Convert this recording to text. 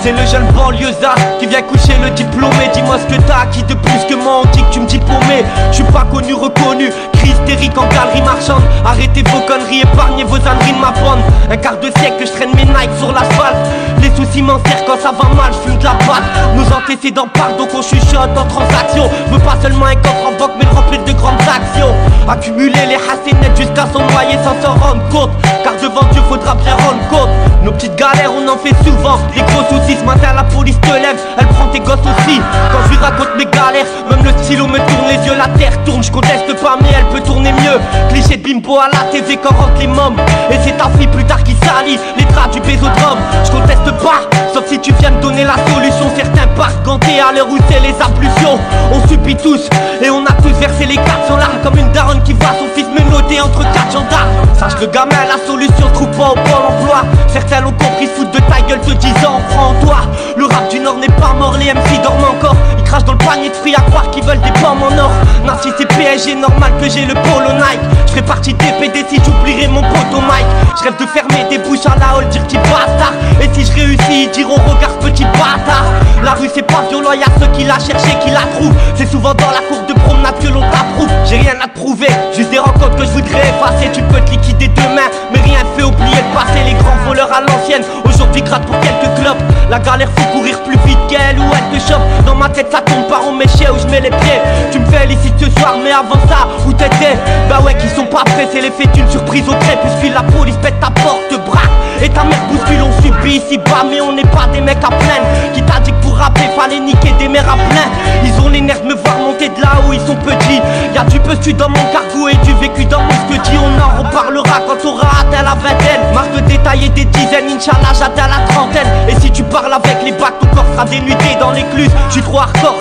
C'est le jeune banlieusard qui vient coucher le diplômé. Dis-moi ce que t'as acquis de plus que moi, on dit que tu me dis paumé. J'suis pas connu, reconnu, cri hystérique en galerie marchande. Arrêtez vos conneries, épargnez vos âneries de ma bande. Un quart de siècle que je traîne mes Nike sur l'asphalte. Les soucis m'enserrent quand ça va mal, j'fume de la pâte. Nos antécédents parlent donc on chuchote en transaction. Je veux pas seulement un coffre en banque mais le remplir de grandes actions. Accumuler les hassénettes jusqu'à s'en noyer sans s'en rendre compte. Car devant Dieu faudra bien rendre compte. Nos petites galères on en fait souvent. Les gros soucis, ce matin la police te lève, elle prend tes gosses aussi. Quand je lui raconte mes galères, même le stylo me tourne les yeux. La terre tourne, je conteste pas mais elle peut tourner mieux. Cliché de bimbo à la TV quand rentrent les mômes. Et c'est ta fille plus tard qui salit les draps du bésodrome. Je conteste pas, sauf si tu viens me donner la solution. Certains partent gantés à l'heure où c'est les ablutions. On subit tous et on a tous versé les cartes sans larmes. Comme une daronne qui voit son fils menotté entre 4 gendarmes. Sache le gamin, la solution se trouve pas au pôle emploi. Certains l'ont compris, se foutent de ta gueule te disant prends en toi. Le rap du Nord n'est pas mort, les MC dorment encore. Ils crachent dans le panier de fruits à croire qu'ils veulent des pommes en or. Narcisse et PSG, normal que j'ai le polo Nike. Je ferai partie des PD si j'oublierai mon poteau Mike. Je rêve de fermer des bouches à la hall, dire qu'il bâtard. Et si je réussis, ils diront regarde petit bâtard. La rue c'est pas violent, y'a ceux qui la cherchent et qui la trouvent. C'est souvent dans la cour de promenade que l'on t'approuve. J'ai rien à te prouver, juste des rencontres que je voudrais effacer. Tu peux te liquider demain, mais rien fait oublier le passé. Les grands voleurs à l'ancienne, aujourd'hui gratte pour quelques clopes. La galère faut courir plus vite qu'elle ou elle te chope. Dans ma tête ça tourne pas rond, mais je sais où je mets les pieds. Tu me félicite ce soir, mais avant ça, où t'étais? Bah ouais, qui sont pas prêts, c'est l'effet d'une surprise au trait. Puisque la police pète ta porte, te braque et ta mère bouscule. On subit ici bas, mais on n'est pas des mecs à plaindre. Qui t'a dit que pour rapper fallait niquer des mères à plein? Ils ont les nerfs de me voir monter de là où ils sont petits. Y'a du petit dans mon cargo et du vécu dans mon scudi. On en reparlera quand t'auras atteint la vingtaine. Marque de détailler des dizaines, Inch'Allah j'atteins la trentaine. Et si tu parles avec les bacs, ton corps sera dénudé dans l'écluse. J'suis trop hardcore,